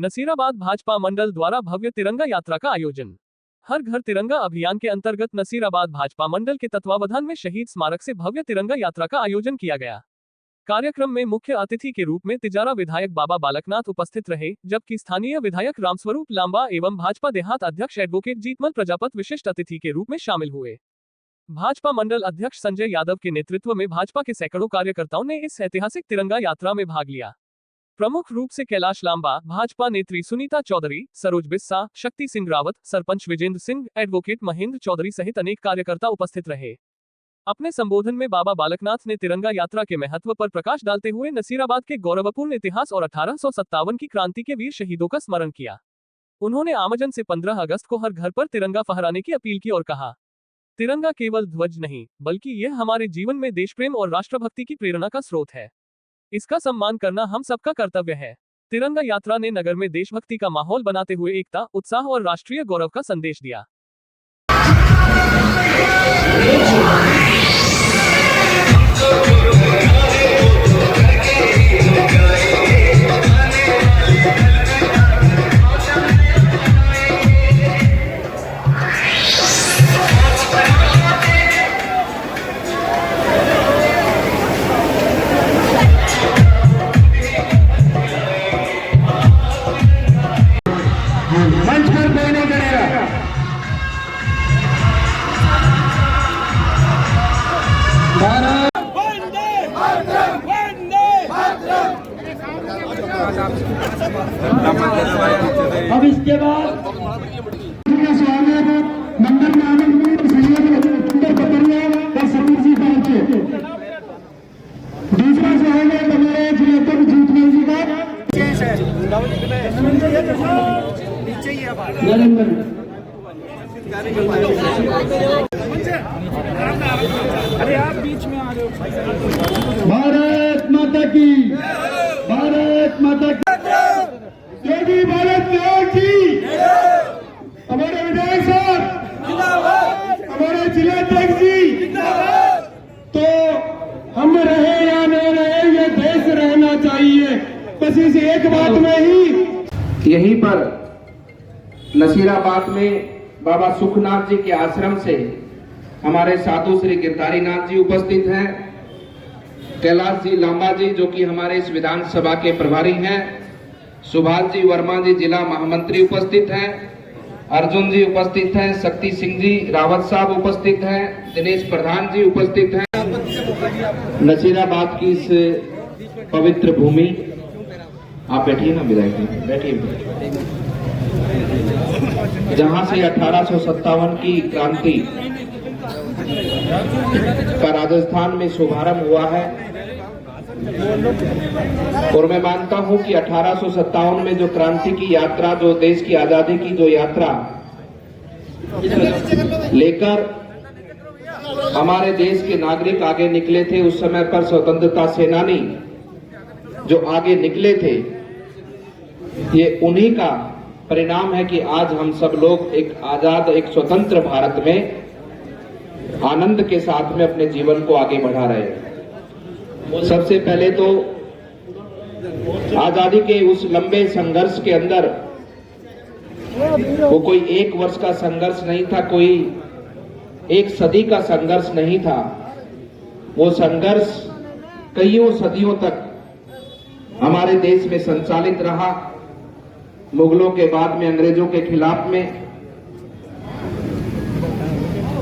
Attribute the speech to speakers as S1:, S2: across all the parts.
S1: नसीराबाद भाजपा मंडल द्वारा भव्य तिरंगा यात्रा का आयोजन। हर घर तिरंगा अभियान के अंतर्गत नसीराबाद भाजपा मंडल के तत्वावधान में शहीद स्मारक से भव्य तिरंगा यात्रा का आयोजन किया गया। कार्यक्रम में मुख्य अतिथि के रूप में तिजारा विधायक बाबा बालकनाथ उपस्थित रहे, जबकि स्थानीय विधायक रामस्वरूप लांबा एवं भाजपा देहात अध्यक्ष एडवोकेट जीतमल प्रजापत विशिष्ट अतिथि के रूप में शामिल हुए। भाजपा मंडल अध्यक्ष संजय यादव के नेतृत्व में भाजपा के सैकड़ों कार्यकर्ताओं ने इस ऐतिहासिक तिरंगा यात्रा में भाग लिया। प्रमुख रूप से कैलाश लांबा, भाजपा नेत्री सुनीता चौधरी, सरोज बिस्सा, शक्ति सिंह रावत, सरपंच विजेंद्र सिंह, एडवोकेट महेंद्र चौधरी सहित अनेक कार्यकर्ता उपस्थित रहे। अपने संबोधन में बाबा बालकनाथ ने तिरंगा यात्रा के महत्व पर प्रकाश डालते हुए नसीराबाद के गौरवपूर्ण इतिहास और 1857 की क्रांति के वीर शहीदों का स्मरण किया। उन्होंने आमजन से 15 अगस्त को हर घर पर तिरंगा फहराने की अपील की और कहा, तिरंगा केवल ध्वज नहीं, बल्कि यह हमारे जीवन में देश प्रेम और राष्ट्रभक्ति की प्रेरणा का स्रोत है। इसका सम्मान करना हम सबका कर्तव्य है। तिरंगा यात्रा ने नगर में देशभक्ति का माहौल बनाते हुए एकता, उत्साह और राष्ट्रीय गौरव का संदेश दिया।
S2: अब इसके बाद स्वागत मंडल में सुंदर पकड़िया और समीर जी पहुंचे। दूसरा स्वागत हमारे जिलाध्यक्ष जीतमल जी का
S3: अरे आप बीच में आ रहे हो।
S2: भारत माता की, भारत माता की, योगी बालकनाथ जी, हमारे विधायक साहब, हमारे जिलाध्यक्ष जी। तो हम रहे या न रहे, ये देश रहना चाहिए, बस इस एक बात में ही।
S4: यहीं पर नसीराबाद में बाबा सुखनाथ जी के आश्रम से हमारे साधु श्री गिरधारी नाथ जी उपस्थित हैं, कैलाश जी लांबा जी जो कि हमारे इस विधानसभा के प्रभारी हैं, सुभाष जी वर्मा जी जिला महामंत्री उपस्थित हैं, अर्जुन जी उपस्थित हैं, शक्ति सिंह जी रावत साहब उपस्थित हैं, दिनेश प्रधान जी उपस्थित हैं। नसीराबाद की इस पवित्र भूमि, आप बैठिए ना विधायक, बैठिए, जहां से 1857 की क्रांति का राजस्थान में शुभारंभ हुआ है। और मैं मानता हूं कि 1857 में जो क्रांति की यात्रा, जो देश की आजादी की जो यात्रा लेकर हमारे देश के नागरिक आगे निकले थे, उस समय पर स्वतंत्रता सेनानी जो आगे निकले थे, ये उन्हीं का परिणाम है कि आज हम सब लोग एक आजाद, एक स्वतंत्र भारत में आनंद के साथ में अपने जीवन को आगे बढ़ा रहे हैं। सबसे पहले तो आजादी के उस लंबे संघर्ष के अंदर वो कोई एक वर्ष का संघर्ष नहीं था, कोई एक सदी का संघर्ष नहीं था। वो संघर्ष कईयों सदियों तक हमारे देश में संचालित रहा, मुगलों के बाद में अंग्रेजों के खिलाफ में।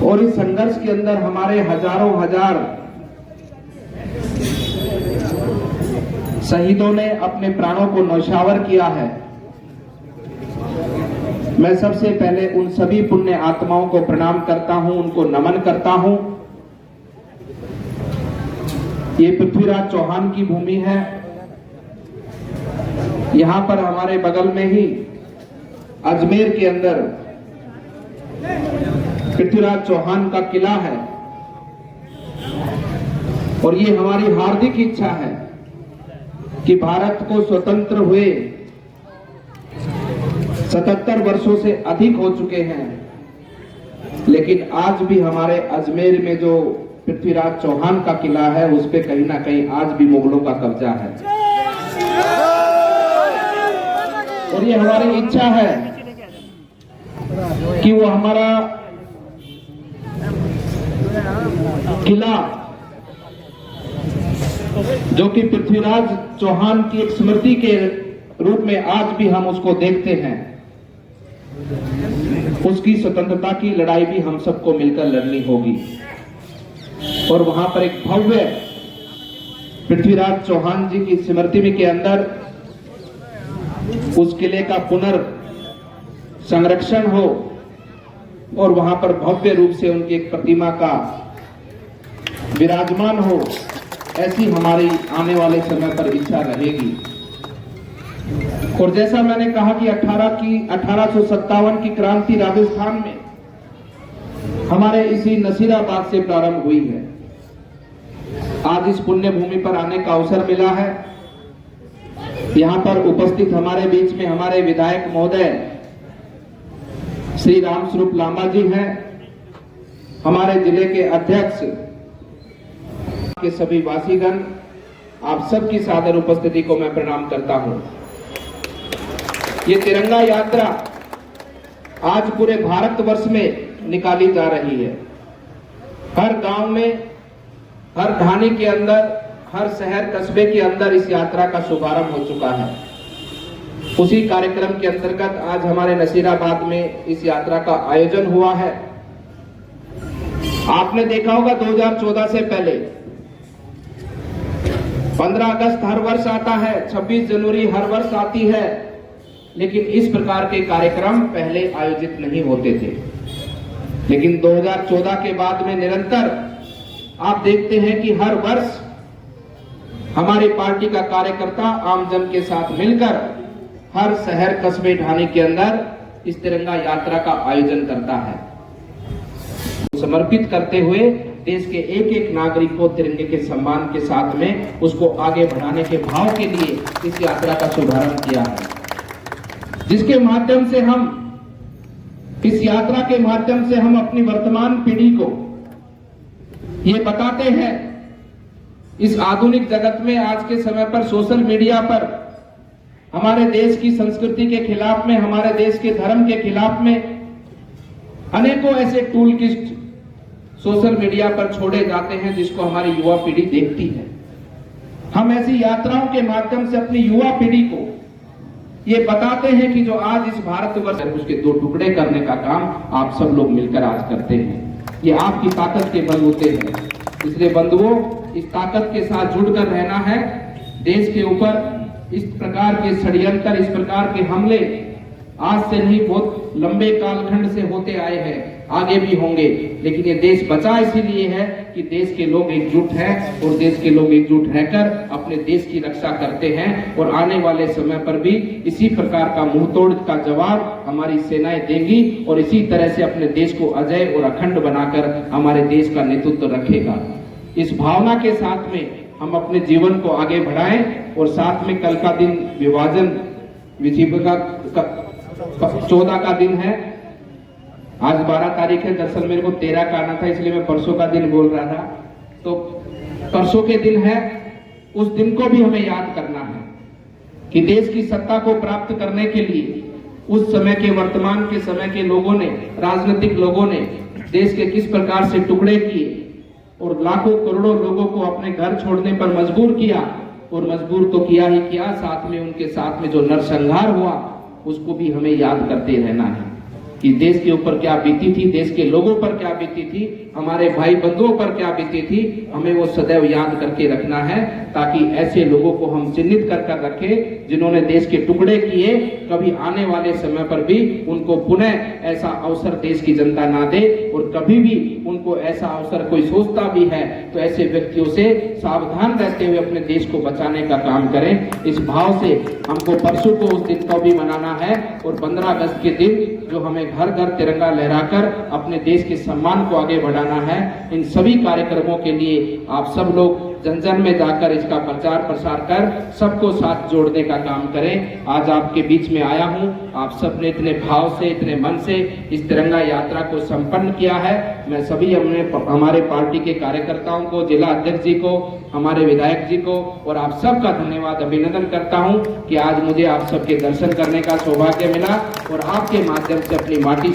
S4: और इस संघर्ष के अंदर हमारे हजारों हजार शहीदों ने अपने प्राणों को न्यौछावर किया है। मैं सबसे पहले उन सभी पुण्य आत्माओं को प्रणाम करता हूं, उनको नमन करता हूं। ये पृथ्वीराज चौहान की भूमि है। यहां पर हमारे बगल में ही अजमेर के अंदर पृथ्वीराज चौहान का किला है। और ये हमारी हार्दिक इच्छा है कि भारत को स्वतंत्र हुए 77 वर्षों से अधिक हो चुके हैं, लेकिन आज भी हमारे अजमेर में जो पृथ्वीराज चौहान का किला है, उस पे कहीं ना कहीं आज भी मुगलों का कब्जा है। और ये हमारी इच्छा है कि वो हमारा किला जो कि पृथ्वीराज चौहान की एक स्मृति के रूप में आज भी हम उसको देखते हैं, उसकी स्वतंत्रता की लड़ाई भी हम सबको मिलकर लड़नी होगी। और वहां पर एक भव्य पृथ्वीराज चौहान जी की स्मृति में के अंदर उस किले का पुनर्संरक्षण हो और वहां पर भव्य रूप से उनकी एक प्रतिमा का विराजमान हो, ऐसी हमारी आने वाले समय पर इच्छा रहेगी। और जैसा मैंने कहा कि 1857 की क्रांति राजस्थान में हमारे इसी नसीराबाद से प्रारंभ हुई है। आज इस पुण्य भूमि पर आने का अवसर मिला है। यहाँ पर उपस्थित हमारे बीच में हमारे विधायक महोदय श्री रामस्वरूप लांबा जी हैं, हमारे जिले के अध्यक्ष के सभी वासीगण, आप सबकी सादर उपस्थिति को मैं प्रणाम करता हूं। ये तिरंगा यात्रा आज पूरे भारतवर्ष में निकाली जा रही है। हर गांव में, हर ढाणी के अंदर, हर शहर कस्बे के अंदर इस यात्रा का शुभारंभ हो चुका है। उसी कार्यक्रम के अंतर्गत आज हमारे नसीराबाद में इस यात्रा का आयोजन हुआ है। आपने देखा होगा 2014 से पहले 15 अगस्त हर वर्ष आता है, 26 जनवरी हर वर्ष आती है, लेकिन इस प्रकार के कार्यक्रम पहले आयोजित नहीं होते थे। लेकिन 2014 के बाद में निरंतर आप देखते हैं कि हर वर्ष हमारी पार्टी का कार्यकर्ता आमजन के साथ मिलकर हर शहर कस्बे ढाणी के अंदर इस तिरंगा यात्रा का आयोजन करता है, समर्पित करते हुए देश के एक एक नागरिक को तिरंगे के सम्मान के साथ में उसको आगे बढ़ाने के भाव के लिए इस यात्रा का शुभारंभ किया है, जिसके माध्यम से हम इस यात्रा के माध्यम से हम अपनी वर्तमान पीढ़ी को ये बताते हैं, इस आधुनिक जगत में आज के समय पर सोशल मीडिया पर हमारे देश की संस्कृति के खिलाफ में, हमारे देश के धर्म के खिलाफ में अनेकों ऐसे टूल किट सोशल मीडिया पर छोड़े जाते हैं जिसको हमारी युवा पीढ़ी देखती है। हम ऐसी यात्राओं के माध्यम से अपनी युवा पीढ़ी को ये बताते हैं कि जो आज इस भारतवर्ष में उसके दो टुकड़े करने का काम आप सब लोग मिलकर आज करते हैं। ये आपकी ताकत के बलबूते हैं। इसलिए बंधुओं, इस ताकत के साथ जुड़कर रहना है। देश के ऊपर इस प्रकार के षड्यंत्र, इस प्रकार के हमले आज से नहीं, बहुत लंबे कालखंड से होते आए हैं, आगे भी होंगे। लेकिन ये देश बचा इसीलिए है कि देश के लोग एकजुट हैं और देश के लोग एकजुट रहकर अपने देश की रक्षा करते हैं। और आने वाले समय पर भी इसी प्रकार का मुंहतोड़ का जवाब हमारी सेनाएं देंगी और इसी तरह से अपने देश को अजय और अखंड बनाकर हमारे देश का नेतृत्व रखेगा। इस भावना के साथ में हम अपने जीवन को आगे बढ़ाएं और साथ में कल का दिन विभाजन विधिका 14 का दिन है। आज 12 तारीख है, दरअसल मेरे को 13 का आना था, इसलिए मैं परसों का दिन बोल रहा था। तो परसों के दिन है, उस दिन को भी हमें याद करना है कि देश की सत्ता को प्राप्त करने के लिए उस समय के, वर्तमान के समय के लोगों ने, राजनीतिक लोगों ने देश के किस प्रकार से टुकड़े किए और लाखों करोड़ों लोगों को अपने घर छोड़ने पर मजबूर किया। और मजबूर तो किया ही किया, साथ में उनके साथ में जो नरसंहार हुआ उसको भी हमें याद करते रहना है कि देश के ऊपर क्या बीती थी, देश के लोगों पर क्या बीती थी, हमारे भाई बंधुओं पर क्या बीती थी। हमें वो सदैव याद करके रखना है ताकि ऐसे लोगों को हम चिन्हित कर कर रखें जिन्होंने देश के टुकड़े किए। कभी आने वाले समय पर भी उनको पुनः ऐसा अवसर देश की जनता ना दे, और कभी भी उनको ऐसा अवसर कोई सोचता भी है तो ऐसे व्यक्तियों से सावधान रहते हुए अपने देश को बचाने का काम करें। इस भाव से हमको परसों को उस दिन को भी मनाना है और 15 अगस्त के दिन जो हमें घर घर तिरंगा लहराकर अपने देश के सम्मान को आगे बढ़ाना है। इन सभी कार्यक्रमों के लिए आप सब लोग जन जन में जाकर इसका प्रचार प्रसार कर सबको साथ जोड़ने का काम करें। आज आपके बीच में आया हूं, आप सबने इतने भाव से, इतने मन से इस तिरंगा यात्रा को संपन्न किया है। मैं सभी हमारे पार्टी के कार्यकर्ताओं को, जिला अध्यक्ष जी को, हमारे विधायक जी को और आप सबका धन्यवाद, अभिनंदन करता हूं कि आज मुझे आप सबके दर्शन करने का सौभाग्य मिला और आपके माध्यम से अपनी माटी